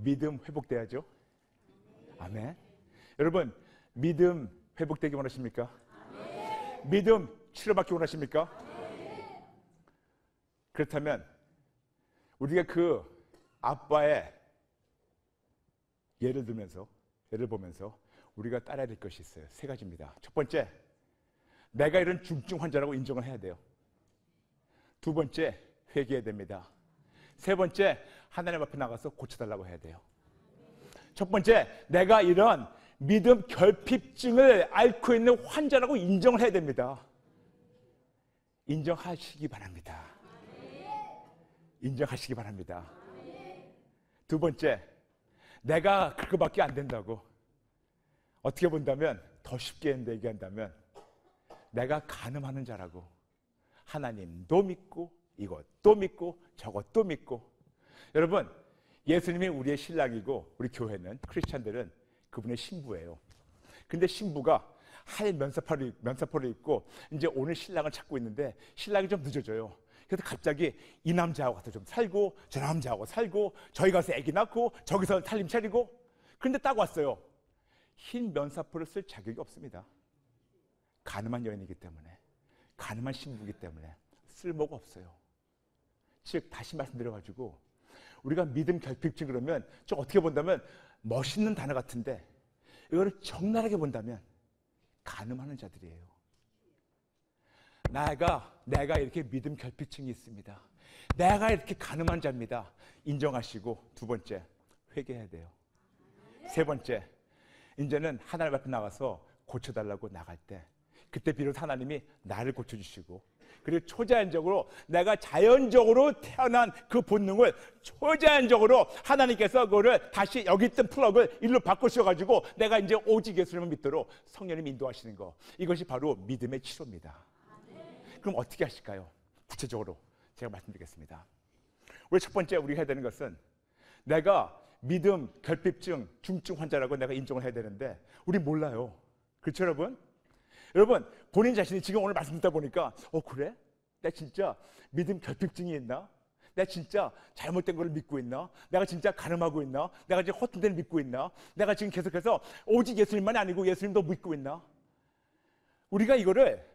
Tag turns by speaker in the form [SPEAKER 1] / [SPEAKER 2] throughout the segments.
[SPEAKER 1] 믿음 회복돼야죠. 아멘. 여러분, 믿음 회복되기 원하십니까? 아멘. 믿음 치료받기 원하십니까? 아멘. 그렇다면 우리가 그 아빠의 예를 보면서 우리가 따라야 될 것이 있어요. 세 가지입니다. 첫 번째, 내가 이런 중증 환자라고 인정을 해야 돼요. 두 번째, 회개해야 됩니다. 세 번째, 하나님 앞에 나가서 고쳐달라고 해야 돼요. 첫 번째, 내가 이런 믿음 결핍증을 앓고 있는 환자라고 인정을 해야 됩니다. 인정하시기 바랍니다. 인정하시기 바랍니다. 두 번째, 내가 그거밖에 안 된다고. 어떻게 본다면, 더 쉽게 얘기한다면 내가 간음하는 자라고. 하나님도 믿고 이것도 믿고 저것도 믿고. 여러분, 예수님이 우리의 신랑이고 우리 교회는, 크리스찬들은 그분의 신부예요. 근데 신부가 하얀 면사포를 입고 이제 오늘 신랑을 찾고 있는데 신랑이 좀 늦어져요. 그래서 갑자기 이 남자하고 가서 좀 살고 저 남자하고 살고 저희 가서 아기 낳고 저기서 살림 차리고. 그런데 딱 왔어요. 흰 면사포를 쓸 자격이 없습니다. 가늠한 여인이기 때문에, 가늠한 신부이기 때문에 쓸모가 없어요. 즉, 다시 말씀드려가지고 우리가 믿음 결핍증 그러면 좀 어떻게 본다면 멋있는 단어 같은데 이거를 적나라하게 본다면 가늠하는 자들이에요. 내가 이렇게 믿음 결핍증이 있습니다. 내가 이렇게 가늠한 자입니다. 인정하시고, 두 번째, 회개해야 돼요. 세 번째, 이제는 하나님 앞에 나가서 고쳐달라고 나갈 때 그때 비로소 하나님이 나를 고쳐주시고, 그리고 초자연적으로 내가 자연적으로 태어난 그 본능을 초자연적으로 하나님께서 그거를 다시 여기 있던 플러그를 일로 바꾸셔가지고 내가 이제 오직 예수님을 믿도록 성령님 인도하시는 거, 이것이 바로 믿음의 치료입니다. 그럼 어떻게 하실까요? 구체적으로 제가 말씀드리겠습니다. 우리 첫 번째 우리가 해야 되는 것은, 내가 믿음 결핍증 중증 환자라고 내가 인정을 해야 되는데 우리 몰라요. 그렇죠 여러분? 여러분, 본인 자신이 지금 오늘 말씀 듣다 보니까 그래? 내가 진짜 믿음 결핍증이 있나? 내가 진짜 잘못된 걸 믿고 있나? 내가 진짜 가늠하고 있나? 내가 지금 허튼 데를 믿고 있나? 내가 지금 계속해서 오직 예수님만이 아니고 예수님도 믿고 있나? 우리가 이거를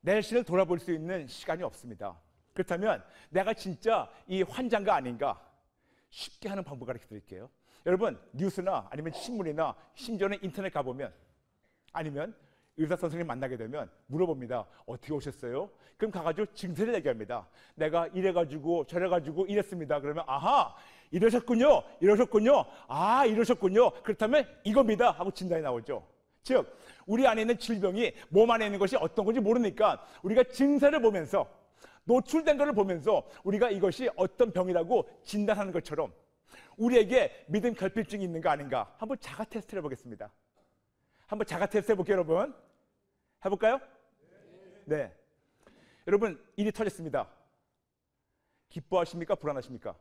[SPEAKER 1] 내 자신을 돌아볼 수 있는 시간이 없습니다. 그렇다면 내가 진짜 이 환자인가 아닌가 쉽게 하는 방법을 가르쳐 드릴게요. 여러분, 뉴스나 아니면 신문이나 심지어는 인터넷 가보면, 아니면 의사 선생님 만나게 되면 물어봅니다. 어떻게 오셨어요? 그럼 가가지고 증세를 얘기합니다. 내가 이래가지고 저래가지고 이랬습니다. 그러면 아하, 이러셨군요. 아, 이러셨군요. 그렇다면 이겁니다 하고 진단이 나오죠. 즉, 우리 안에 있는 질병이 몸 안에 있는 것이 어떤 건지 모르니까 우리가 증세를 보면서, 노출된 것을 보면서 우리가 이것이 어떤 병이라고 진단하는 것처럼 우리에게 믿음 결핍증이 있는가 아닌가 한번 자가 테스트를 해보겠습니다. 한번 자가 테스트 해볼게요. 여러분, 해볼까요? 네. 여러분, 일이 터졌습니다. 기뻐하십니까? 불안하십니까?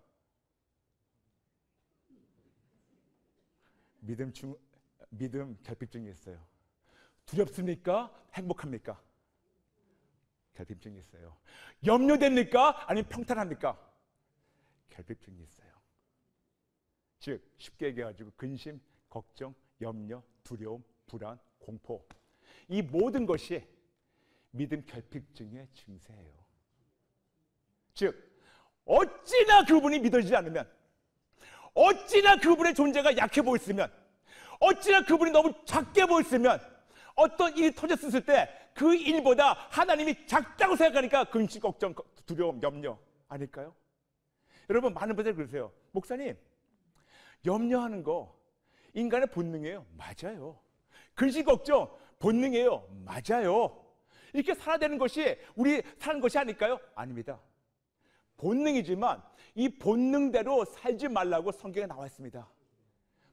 [SPEAKER 1] 믿음 결핍증이 있어요. 두렵습니까? 행복합니까? 결핍증이 있어요. 염려됩니까? 아니면 평탄합니까? 결핍증이 있어요. 즉, 쉽게 얘기해가지고 근심, 걱정, 염려, 두려움, 불안, 공포, 이 모든 것이 믿음 결핍증의 증세예요. 즉, 어찌나 그분이 믿어지지 않으면, 어찌나 그분의 존재가 약해 보였으면, 어찌나 그분이 너무 작게 보였으면, 어떤 일이 터졌을 때 그 일보다 하나님이 작다고 생각하니까 근심, 걱정, 두려움, 염려 아닐까요? 여러분, 많은 분들이 그러세요. 목사님, 염려하는 거 인간의 본능이에요. 맞아요. 근심, 걱정 본능이에요. 맞아요. 이렇게 살아야 되는 것이 우리 사는 것이 아닐까요? 아닙니다. 본능이지만 이 본능대로 살지 말라고 성경에 나와 있습니다.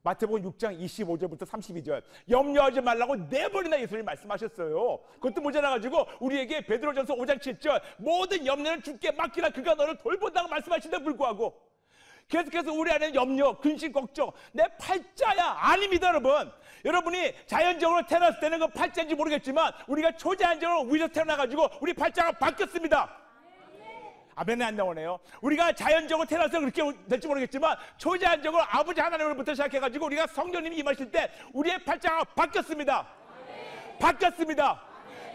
[SPEAKER 1] 마태복음 6장 25절부터 32절, 염려하지 말라고 4번이나 예수님이 말씀하셨어요. 그것도 모자라가지고 우리에게 베드로전서 5장 7절, 모든 염려는 주께 맡기라, 그가 너를 돌본다고 말씀하시는데 불구하고 계속해서 우리 안에 염려, 근심, 걱정, 내 팔자야 아닙니다. 여러분이 자연적으로 태어났을 때는 그 팔자인지 모르겠지만 우리가 초자연적으로 위에서 태어나가지고 우리 팔자가 바뀌었습니다. 아멘이 안 나오네요. 우리가 자연적으로 태어나서 그렇게 될지 모르겠지만 초자연적으로 아버지 하나님으로부터 시작해가지고 우리가 성령님이 임하실 때 우리의 팔자가 바뀌었습니다. 바뀌었습니다.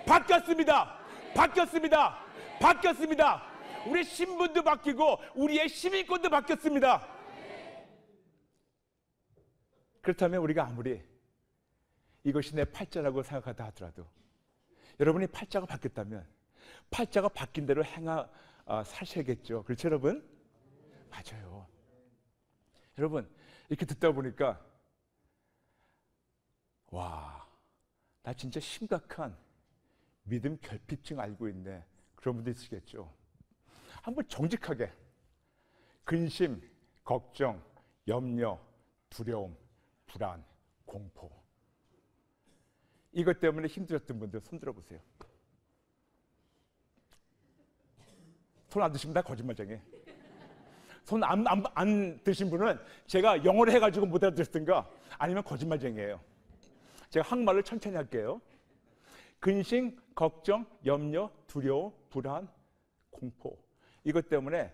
[SPEAKER 1] 바뀌었습니다. 바뀌었습니다. 바뀌었습니다. 우리의 신분도 바뀌고 우리의 시민권도 바뀌었습니다. 그렇다면 우리가 아무리 이것이 내 팔자라고 생각하다 하더라도 여러분이 팔자가 바뀌었다면 팔자가 바뀐 대로 사셔야겠죠. 그렇죠 여러분? 맞아요. 여러분 이렇게 듣다 보니까 와, 나 진짜 심각한 믿음 결핍증 알고 있네. 그런 분들 있으시겠죠. 한번 정직하게 근심, 걱정, 염려, 두려움, 불안, 공포 이것 때문에 힘들었던 분들 손 들어보세요. 손 안 드시면 다 거짓말쟁이. 손 안 드신 분은 제가 영어로 해가지고 못 알아들었던가 아니면 거짓말쟁이에요. 제가 한국말을 천천히 할게요. 근심, 걱정, 염려, 두려움, 불안, 공포 이것 때문에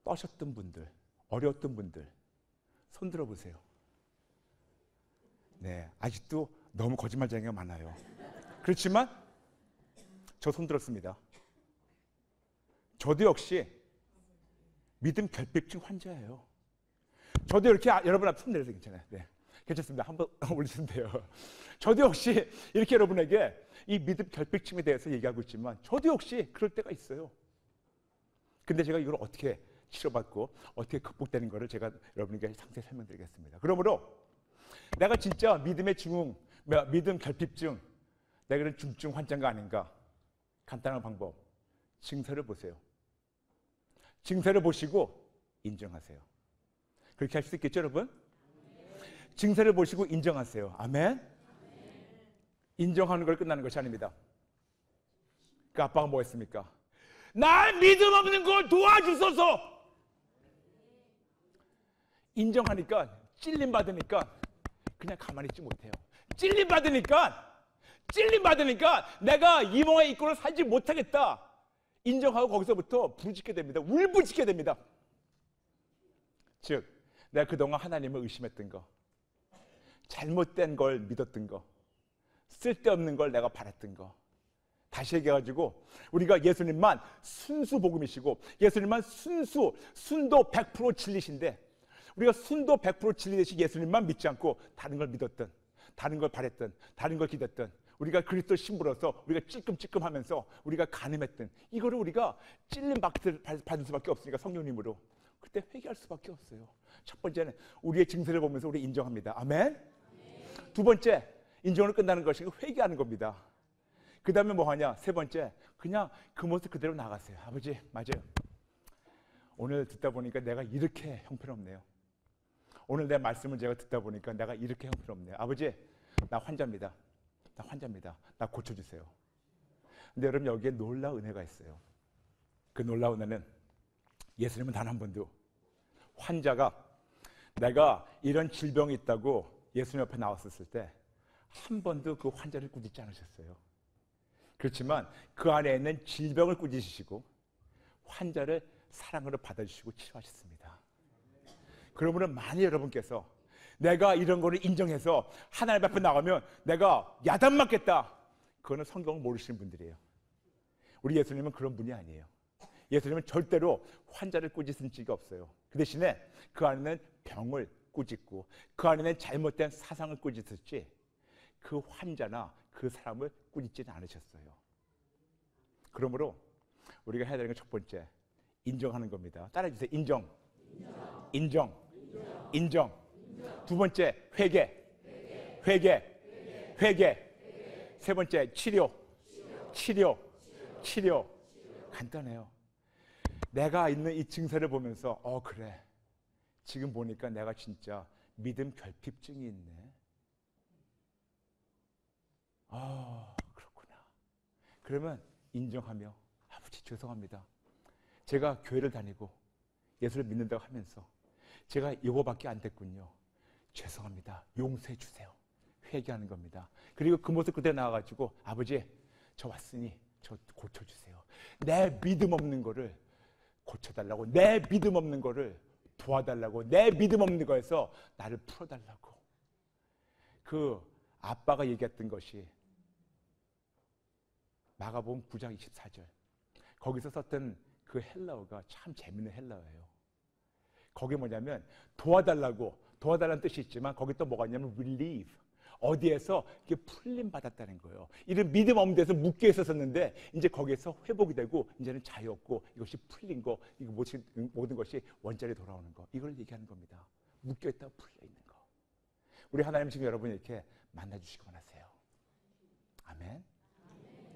[SPEAKER 1] 떠셨던 분들, 어려웠던 분들 손 들어보세요. 네, 아직도 너무 거짓말쟁이가 많아요. 그렇지만 저 손 들었습니다. 저도 역시 믿음 결핍증 환자예요. 저도 이렇게 여러분 앞에 손 내려도 괜찮아요. 네, 괜찮습니다. 한번 올리시면 돼요. 저도 역시 이렇게 여러분에게 이 믿음 결핍증에 대해서 얘기하고 있지만 저도 역시 그럴 때가 있어요. 근데 제가 이걸 어떻게 치료받고 어떻게 극복되는 것을 제가 여러분에게 상세히 설명드리겠습니다. 그러므로 내가 진짜 믿음 결핍증, 내가 그런 중증 환자가 아닌가? 간단한 방법, 증세를 보세요. 증세를 보시고 인정하세요. 그렇게 할 수 있겠죠, 여러분? 증세를 보시고 인정하세요. 아멘? 인정하는 걸 끝나는 것이 아닙니다. 그 아빠가 뭐 했습니까? 날 믿음 없는 걸 도와주소서! 인정하니까, 찔림받으니까 그냥 가만히 있지 못해요. 찔림받으니까 내가 이 몸의 이꼴을 살지 못하겠다. 인정하고 거기서부터 부르짖게 됩니다. 울부짖게 됩니다. 즉, 내가 그동안 하나님을 의심했던 거, 잘못된 걸 믿었던 거, 쓸데없는 걸 내가 바랐던 거 다시 얘기해가지고 우리가 예수님만 순수 복음이시고 예수님만 순도 100% 진리신데 우리가 순도 100% 진리되신 예수님만 믿지 않고 다른 걸 믿었던, 다른 걸 바랬던, 다른 걸 기댔던, 우리가 그리스도 신부로서 우리가 찔끔찔끔하면서 우리가 간음했던 이거를 우리가 찔림 받을 수밖에 없으니까 성령님으로 그때 회개할 수밖에 없어요. 첫 번째는 우리의 증세를 보면서 우리 인정합니다. 아멘. 두 번째, 인정으로 끝나는 것이 회개하는 겁니다. 그 다음에 뭐 하냐? 세 번째, 그냥 그 모습 그대로 나가세요. 아버지, 맞아요. 오늘 듣다 보니까 내가 이렇게 형편없네요. 오늘 내 말씀을 제가 듣다 보니까 내가 이렇게 형편없네요. 아버지, 나 환자입니다. 나 고쳐주세요. 근데 여러분 여기에 놀라운 은혜가 있어요. 그 놀라운 은혜는 예수님은 단 한 번도 환자가 내가 이런 질병이 있다고 예수님 옆에 나왔었을 때 한 번도 그 환자를 꾸짖지 않으셨어요. 그렇지만 그 안에 있는 질병을 꾸짖으시고 환자를 사랑으로 받아주시고 치료하셨습니다. 그러므로 만약 여러분께서 내가 이런 거를 인정해서 하나님 앞에 나가면 내가 야단 맞겠다. 그거는 성경을 모르시는 분들이에요. 우리 예수님은 그런 분이 아니에요. 예수님은 절대로 환자를 꾸짖은 적이 없어요. 그 대신에 그 안에는 병을 꾸짖고 그 안에는 잘못된 사상을 꾸짖었지 그 환자나 그 사람을 꾸짖지는 않으셨어요. 그러므로 우리가 해야 되는 건 첫 번째, 인정하는 겁니다. 따라해주세요. 인정. 두 번째, 회개. 세 번째, 치료. 간단해요. 내가 있는 이 증세를 보면서 그래. 지금 보니까 내가 진짜 믿음 결핍증이 있네. 그렇구나. 그러면 인정하며 아버지 죄송합니다. 제가 교회를 다니고 예수를 믿는다고 하면서 제가 이거밖에 안 됐군요. 죄송합니다. 용서해 주세요. 회개하는 겁니다. 그리고 그 모습 그대로 나와가지고 아버지 저 왔으니 저 고쳐주세요. 내 믿음 없는 거를 고쳐달라고, 내 믿음 없는 거를 도와달라고, 내 믿음 없는 거에서 나를 풀어달라고. 그 아빠가 얘기했던 것이 마가복음 9장 24절. 거기서 썼던 그 헬라어가 참 재밌는 헬라어예요. 거기 뭐냐면 도와달라는 뜻이 있지만 거기 또 뭐가 있냐면 relieve. 어디에서 이게 풀림 받았다는 거예요. 이런 믿음 없는 데서 묶여 있었는데 이제 거기에서 회복이 되고 이제는 자유롭고 이것이 풀린 거, 이거 모든 것이 원자리 돌아오는 거, 이걸 얘기하는 겁니다. 묶여 있다가 풀려 있는 거. 우리 하나님 지금 여러분 이렇게 만나 주시기 원하세요. 아멘.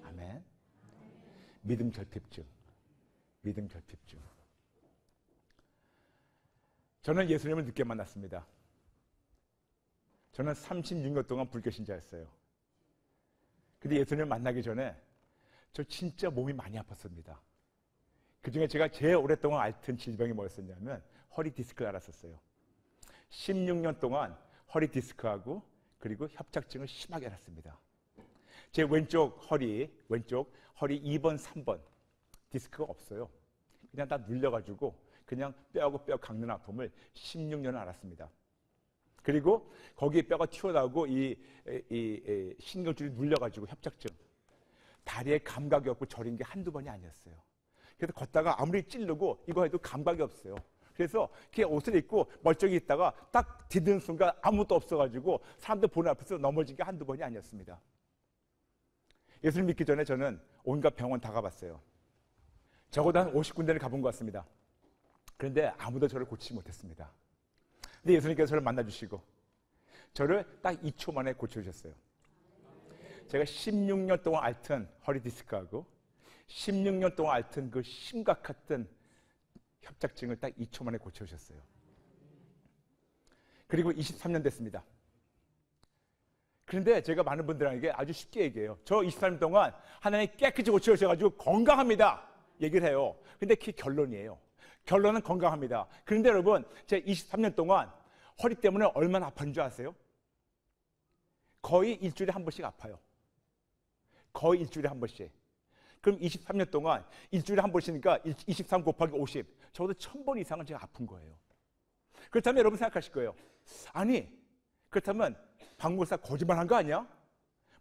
[SPEAKER 1] 아멘. 믿음 결핍증. 믿음 결핍증. 저는 예수님을 늦게 만났습니다. 저는 36년 동안 불교신자였어요. 근데 예수님을 만나기 전에 저 진짜 몸이 많이 아팠습니다. 그중에 제가 제일 오랫동안 앓던 질병이 뭐였었냐면 허리 디스크를 앓았었어요. 16년 동안 허리 디스크하고 그리고 협착증을 심하게 앓았습니다. 제 왼쪽 허리 2번, 3번 디스크가 없어요. 그냥 다 눌려가지고 그냥 뼈하고 뼈 깎는 아픔을 16년을 앓았습니다. 그리고 거기에 뼈가 튀어나오고 이 신경줄이 눌려가지고 협착증. 다리에 감각이 없고 저린 게 한두 번이 아니었어요. 그래서 걷다가 아무리 찌르고 이거 해도 감각이 없어요. 그래서 그냥 옷을 입고 멀쩡히 있다가 딱 디디는 순간 아무것도 없어가지고 사람들 보는 앞에서 넘어진 게 한두 번이 아니었습니다. 예수를 믿기 전에 저는 온갖 병원 다 가봤어요. 적어도 한 50군데를 가본 것 같습니다. 그런데 아무도 저를 고치지 못했습니다. 근데 예수님께서 저를 만나주시고 저를 딱 2초 만에 고쳐주셨어요. 제가 16년 동안 앓던 허리 디스크하고 16년 동안 앓던 그 심각했던 협착증을 딱 2초 만에 고쳐주셨어요. 그리고 23년 됐습니다. 그런데 제가 많은 분들에게 아주 쉽게 얘기해요. 저 23년 동안 하나님 깨끗이 고쳐주셔가지고 건강합니다 얘기를 해요. 근데 그게 결론이에요. 결론은 건강합니다. 그런데 여러분, 제가 23년 동안 허리 때문에 얼마나 아팠는 줄 아세요? 거의 일주일에 한 번씩 아파요. 거의 일주일에 한 번씩. 그럼 23년 동안 일주일에 한 번씩이니까 23 곱하기 50. 적어도 1000번 이상은 제가 아픈 거예요. 그렇다면 여러분 생각하실 거예요. 아니, 그렇다면 박 목사 거짓말한 거 아니야?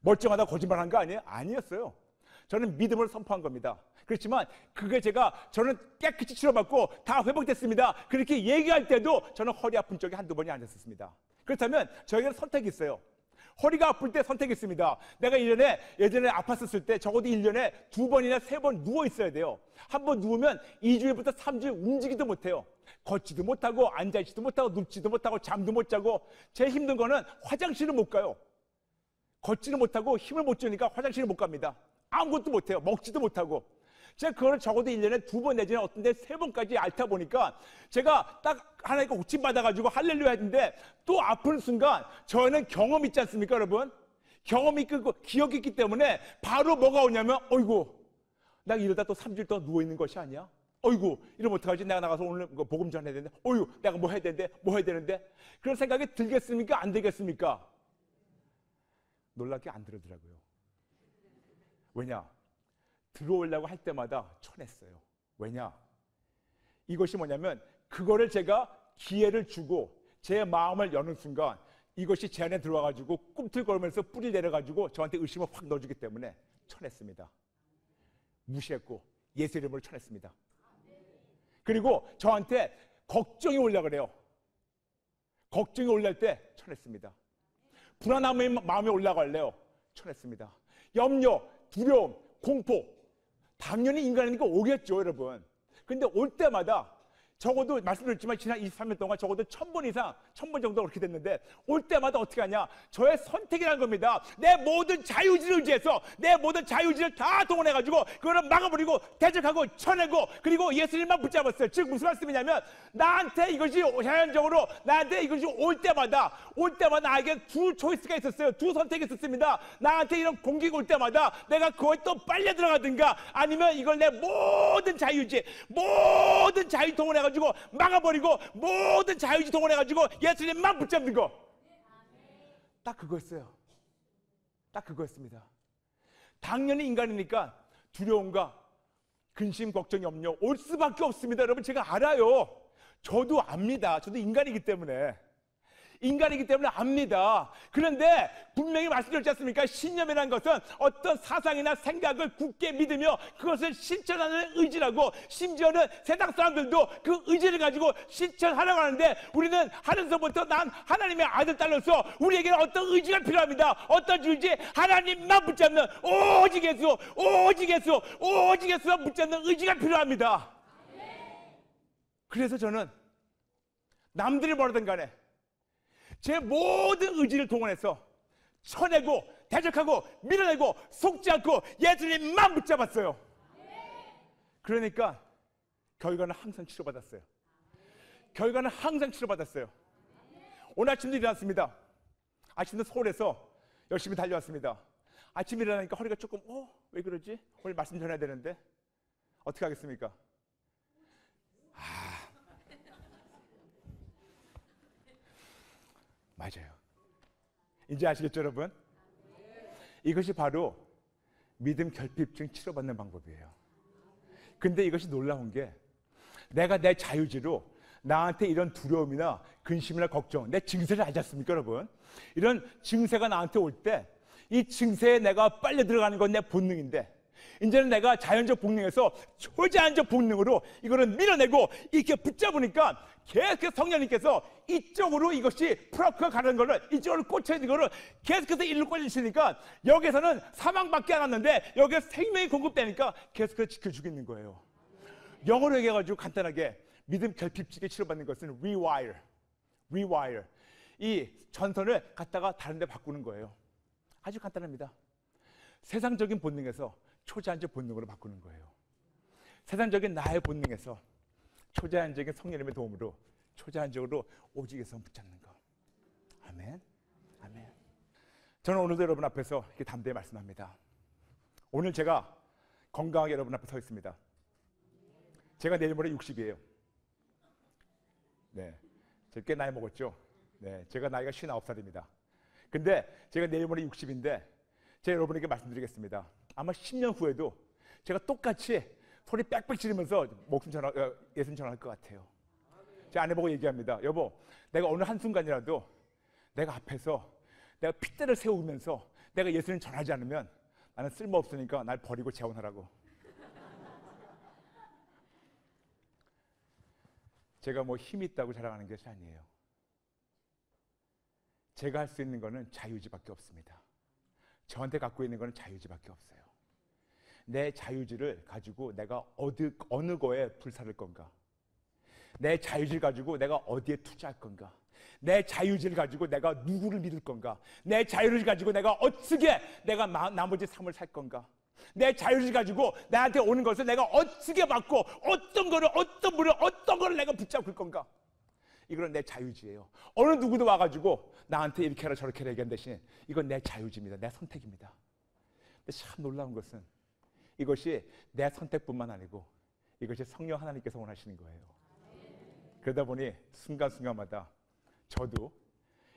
[SPEAKER 1] 멀쩡하다 거짓말한 거 아니에요? 아니었어요. 저는 믿음을 선포한 겁니다. 그렇지만 그게 저는 깨끗이 치료받고 다 회복됐습니다. 그렇게 얘기할 때도 저는 허리 아픈 적이 한두 번이 아니었습니다. 그렇다면 저에게는 선택이 있어요. 허리가 아플 때 선택이 있습니다. 내가 예전에 아팠었을 때 적어도 1년에 2번이나 3번 누워 있어야 돼요. 한 번 누우면 2주일부터 3주일 움직이지도 못해요. 걷지도 못하고 앉아있지도 못하고 눕지도 못하고 잠도 못 자고 제일 힘든 거는 화장실을 못 가요. 걷지를 못하고 힘을 못 주니까 화장실을 못 갑니다. 아무것도 못해요. 먹지도 못하고. 제가 그거를 적어도 1년에 2번 내지는 어떤 데 3번까지 앓다 보니까 제가 딱 하나님께 고침받아가지고 할렐루야 했는데 또 아픈 순간 저는 경험 있지 않습니까 여러분? 경험이 있고 기억이 있기 때문에 바로 뭐가 오냐면 어이구 나 이러다 또 3주일 동안 누워있는 것이 아니야? 어이구 이러면 어떡하지? 내가 나가서 오늘 복음 전해야 되는데 어이구 내가 뭐 해야 되는데 그런 생각이 들겠습니까? 안 들겠습니까? 놀랍게 안 들더라고요. 왜냐? 들어오려고 할 때마다 쳐냈어요. 왜냐? 이것이 뭐냐면 그거를 제가 기회를 주고 제 마음을 여는 순간 이것이 제 안에 들어와가지고 꿈틀거리면서 뿌리 내려가지고 저한테 의심을 확 넣어주기 때문에 쳐냈습니다. 무시했고 예수 이름으로 쳐냈습니다. 그리고 저한테 걱정이 올라 그래요. 걱정이 올랄 때 쳐냈습니다. 불안함의 마음이 올라갈래요. 쳐냈습니다. 염려, 두려움, 공포 당연히 인간이니까 오겠죠 여러분. 근데 올 때마다 적어도 말씀드렸지만 지난 23년 동안 적어도 1000번 이상 1000번 정도 그렇게 됐는데 올 때마다 어떻게 하냐 저의 선택이라는 겁니다. 내 모든 자유의지를 의지해서 내 모든 자유의지를 다 동원해가지고 그거를 막아버리고 대적하고 쳐내고 그리고 예수님만 붙잡았어요. 즉 무슨 말씀이냐면 나한테 이것이 자연적으로 나한테 이것이 올 때마다 나에게 두 초이스가 있었어요. 두 선택이 있었습니다. 나한테 이런 공기가 올 때마다 내가 그거에 또 빨려 들어가든가 아니면 이걸 내 모든 자유의지 모든 자유 동원해가지고 막아버리고 모든 자유의지 동원해가지고 예수님만 붙잡는 거. 딱 그거였어요. 딱 그거였습니다. 당연히 인간이니까 두려움과 근심, 걱정, 염려 올 수밖에 없습니다. 여러분, 제가 알아요. 저도 압니다. 저도 인간이기 때문에 압니다. 그런데 분명히 말씀드렸지 않습니까? 신념이라는 것은 어떤 사상이나 생각을 굳게 믿으며 그것을 실천하는 의지라고, 심지어는 세상 사람들도 그 의지를 가지고 실천하려고 하는데, 우리는 하늘서부터 난 하나님의 아들, 딸로서 우리에게는 어떤 의지가 필요합니다. 어떤 의지? 하나님만 붙잡는, 오직 예수, 오직 예수, 오직 예수만 붙잡는 의지가 필요합니다. 그래서 저는 남들이 뭐라든 간에 제 모든 의지를 동원해서 쳐내고 대적하고 밀어내고 속지 않고 예수님만 붙잡았어요. 그러니까 결과는 항상 치료받았어요. 결과는 항상 치료받았어요. 오늘 아침도 일어났습니다. 아침도 서울에서 열심히 달려왔습니다. 아침에 일어나니까 허리가 조금 왜 그러지? 오늘 말씀 전해야 되는데 어떻게 하겠습니까? 맞아요. 이제 아시겠죠, 여러분? 이것이 바로 믿음 결핍증 치료받는 방법이에요. 근데 이것이 놀라운 게, 내가 내 자유지로 나한테 이런 두려움이나 근심이나 걱정, 내 증세를 알지 않습니까, 여러분? 이런 증세가 나한테 올 때 이 증세에 내가 빨려 들어가는 건 내 본능인데, 이제는 내가 자연적 본능에서 초자연적 본능으로 이거를 밀어내고 이렇게 붙잡으니까 계속해서 성령님께서 이쪽으로 이것이 풀어가 가는 거를, 이쪽으로 꽂혀있는 거를 계속해서 일로 꽂히시니까 여기서는 사망밖에 안 왔는데 여기서 생명이 공급되니까 계속해서 지켜주고 있는 거예요. 영어로 얘기해가지고 간단하게 믿음 결핍증에 치료받는 것은 rewire. 이 전선을 갖다가 다른 데 바꾸는 거예요. 아주 간단합니다. 세상적인 본능에서 초자연적 본능으로 바꾸는 거예요. 세상적인 나의 본능에서 초자연적인 성령님의 도움으로 초자연적으로 오직에서 붙잡는 거. 아멘. 아멘. 저는 오늘도 여러분 앞에서 이렇게 담대히 말씀합니다. 오늘 제가 건강하게 여러분 앞에 서 있습니다. 제가 내일 모레 60이에요. 네, 제가 꽤 나이 먹었죠. 네, 제가 나이가 59살입니다. 근데 제가 내일 모레 60인데 제가 여러분에게 말씀드리겠습니다. 아마 10년 후에도 제가 똑같이 소리 빽빽 지르면서 예수님 전할 것 같아요. 제 아내 보고 얘기합니다. 여보, 내가 어느 한순간이라도 내가 앞에서 내가 핏대를 세우면서 내가 예수님 전하지 않으면 나는 쓸모없으니까 날 버리고 재혼하라고. 제가 뭐 힘이 있다고 자랑하는 것이 아니에요. 제가 할 수 있는 거는 자유지밖에 없습니다. 저한테 갖고 있는 거는 자유지밖에 없어요. 내 자유지를 가지고 내가 어느 거에 불사를 건가? 내 자유지를 가지고 내가 어디에 투자할 건가? 내 자유지를 가지고 내가 누구를 믿을 건가? 내 자유를 가지고 내가 어떻게 내가 나머지 삶을 살 건가? 내 자유를 가지고 나한테 오는 것을 내가 어떻게 받고 어떤 거를 내가 붙잡을 건가? 이건 내 자유지예요. 어느 누구도 와가지고 나한테 이렇게 해라 저렇게 해라 얘기한 대신 이건 내 자유지입니다. 내 선택입니다. 근데 참 놀라운 것은 이것이 내 선택뿐만 아니고 이것이 성령 하나님께서 원하시는 거예요. 그러다 보니 순간순간마다 저도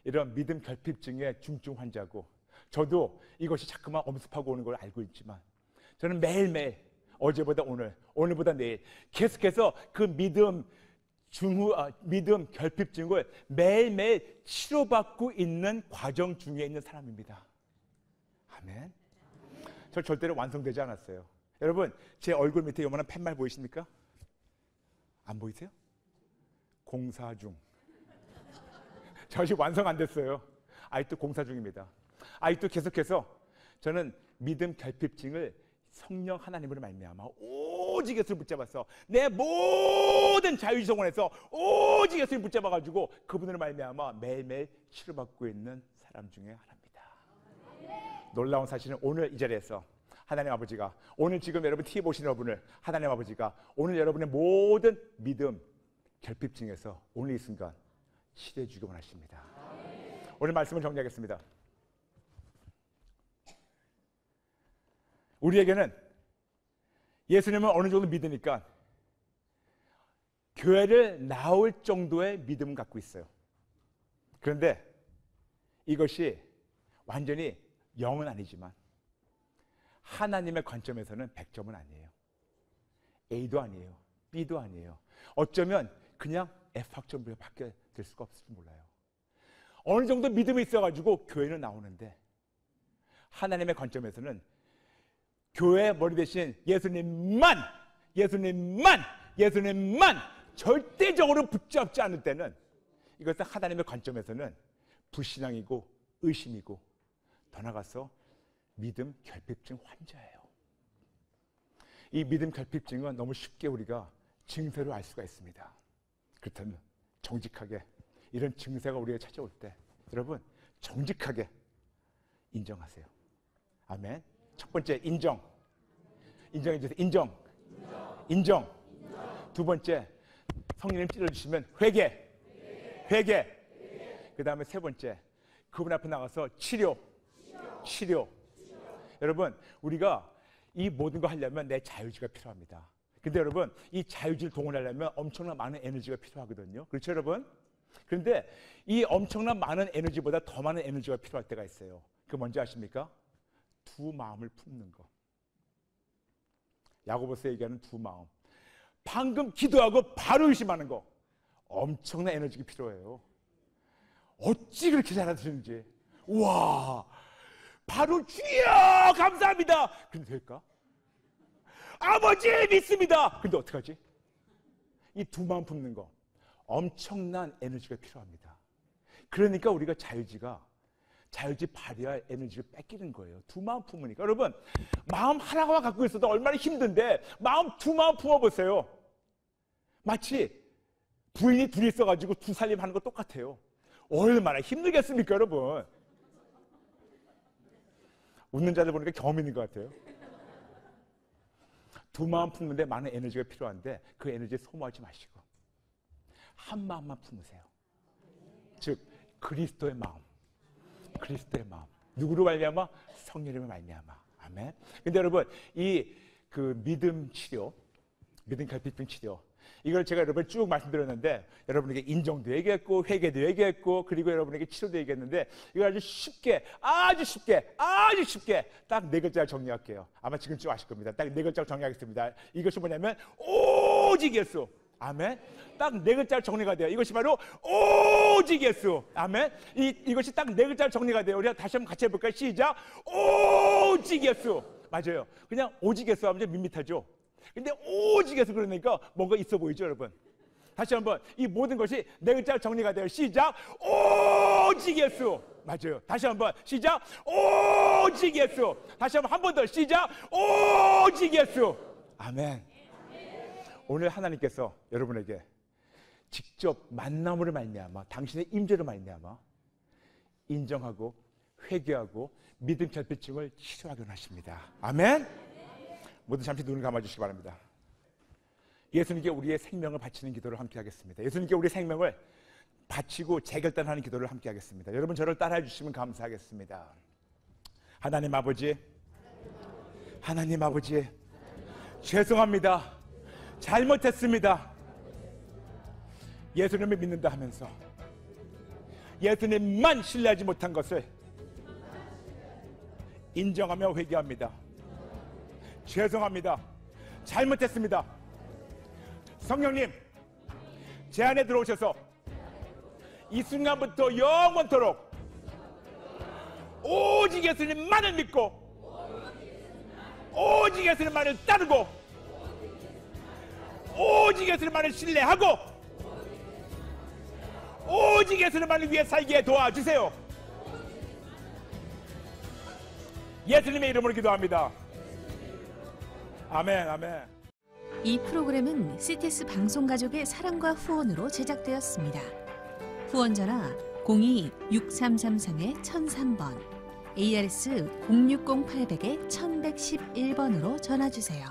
[SPEAKER 1] 이런 믿음 결핍증의 중증 환자고, 저도 이것이 자꾸만 엄습하고 오는 걸 알고 있지만 저는 매일매일 어제보다 오늘보다 내일 계속해서 그 믿음 결핍증을 매일매일 치료받고 있는 과정 중에 있는 사람입니다. 아멘. 저 절대로 완성되지 않았어요. 여러분, 제 얼굴 밑에 요만한 팻말 보이십니까? 안 보이세요? 공사 중. 저 아직 완성 안 됐어요. 아직도 공사 중입니다. 아직도 계속해서 저는 믿음 결핍증을 성령 하나님으로 말미암아 오직 예수를 붙잡아서 내 모든 자유지 동원해서 오직 예수를 붙잡아가지고 그분으로 말미암아 매일매일 치료받고 있는 사람 중에 하나입니다. 놀라운 사실은 오늘 이 자리에서 하나님 아버지가, 오늘 지금 여러분 TV 보시는 여러분을 하나님 아버지가 오늘 여러분의 모든 믿음 결핍증에서 오늘 이 순간 치료해 주기 원하십니다. 오늘 말씀을 정리하겠습니다. 우리에게는 예수님을 어느 정도 믿으니까 교회를 나올 정도의 믿음을 갖고 있어요. 그런데 이것이 완전히 0은 아니지만 하나님의 관점에서는 100점은 아니에요. A도 아니에요. B도 아니에요. 어쩌면 그냥 F학점부에 될 수가 없을지 몰라요. 어느 정도 믿음이 있어가지고 교회는 나오는데 하나님의 관점에서는 교회 머리 대신 예수님만 절대적으로 붙잡지 않을 때는 이것은 하나님의 관점에서는 불신앙이고 의심이고 더 나아가서 믿음 결핍증 환자예요. 이 믿음 결핍증은 너무 쉽게 우리가 증세로 알 수가 있습니다. 그렇다면 정직하게 이런 증세가 우리에게 찾아올 때 여러분 정직하게 인정하세요. 아멘. 첫 번째 인정해 주세요. 인정. 두 번째 성령님 찔러주시면 회개. 그 다음에 세 번째 그분 앞에 나가서 치료. 여러분 우리가 이 모든 거 하려면 내 자유지가 필요합니다. 근데 여러분 이 자유지를 동원하려면 엄청난 많은 에너지가 필요하거든요. 그렇죠 여러분? 그런데 이 엄청난 많은 에너지보다 더 많은 에너지가 필요할 때가 있어요. 그게 뭔지 아십니까? 두 마음을 품는 거. 야고보서 얘기하는 두 마음. 방금 기도하고 바로 의심하는 거. 엄청난 에너지가 필요해요. 어찌 그렇게 잘하시는지. 와, 바로 주여 감사합니다. 근데 될까? 아버지 믿습니다. 근데 어떡하지? 이 두 마음 품는 거 엄청난 에너지가 필요합니다. 그러니까 우리가 자유지 발휘할 에너지를 뺏기는 거예요. 두 마음 품으니까. 여러분 마음 하나만 갖고 있어도 얼마나 힘든데 두 마음 품어보세요. 마치 부인이 둘이 있어가지고 두 살림 하는 거 똑같아요. 얼마나 힘들겠습니까 여러분. 웃는 자들 보니까 경험 있는 것 같아요. 두 마음 품는데 많은 에너지가 필요한데 그 에너지에 소모하지 마시고 한 마음만 품으세요. 즉 그리스도의 마음. 누구로 말미암아? 성령님을 말미암아. 아멘. 근데 여러분 이 그 믿음 결핍증 치료 이걸 제가 여러분 쭉 말씀드렸는데 여러분에게 인정도 얘기했고 회개도 얘기했고 그리고 여러분에게 치료도 얘기했는데 이걸 아주 쉽게 딱 네 글자를 정리할게요. 아마 지금쯤 아실 겁니다. 딱 네 글자를 정리하겠습니다. 이것이 뭐냐면 오직 예수. 아멘. 딱 네 글자로 정리가 돼요. 이것이 바로 오직 예수. 아멘. 이것이 딱 네 글자로 정리가 돼요. 우리가 다시 한번 같이 해볼까요? 시작. 오직 예수. 맞아요. 그냥 오직 예수 하면 좀 밋밋하죠. 근데 오직 예수 그러니까 뭔가 있어 보이죠, 여러분? 다시 한번 이 모든 것이 네 글자로 정리가 돼요. 시작. 오직 예수. 맞아요. 다시 한번 시작. 오직 예수. 다시 한번 한 번 더 시작. 오직 예수. 아멘. 오늘 하나님께서 여러분에게 직접 만남으로 말미암아 당신의 임재로 말미암아 인정하고 회개하고 믿음 결핍증을 치료하게 하십니다. 아멘. 모두 잠시 눈을 감아주시기 바랍니다. 예수님께 우리의 생명을 바치는 기도를 함께 하겠습니다. 예수님께 우리의 생명을 바치고 재결단하는 기도를 함께 하겠습니다. 여러분 저를 따라해 주시면 감사하겠습니다. 하나님 아버지 죄송합니다. 잘못했습니다. 예수님을 믿는다 하면서 예수님만 신뢰하지 못한 것을 인정하며 회개합니다. 죄송합니다. 잘못했습니다. 성령님 제 안에 들어오셔서 이 순간부터 영원토록 오직 예수님만을 믿고 오직 예수님만을 따르고 오직 예수님만을 신뢰하고 오직 예수님만을 위해 살기에 도와주세요. 예수님의 이름으로 기도합니다. 아멘. 아멘.
[SPEAKER 2] 이 프로그램은 CTS 방송가족의 사랑과 후원으로 제작되었습니다. 후원 전화 02-6333-1003번, ARS 060-800-1111번으로 전화주세요.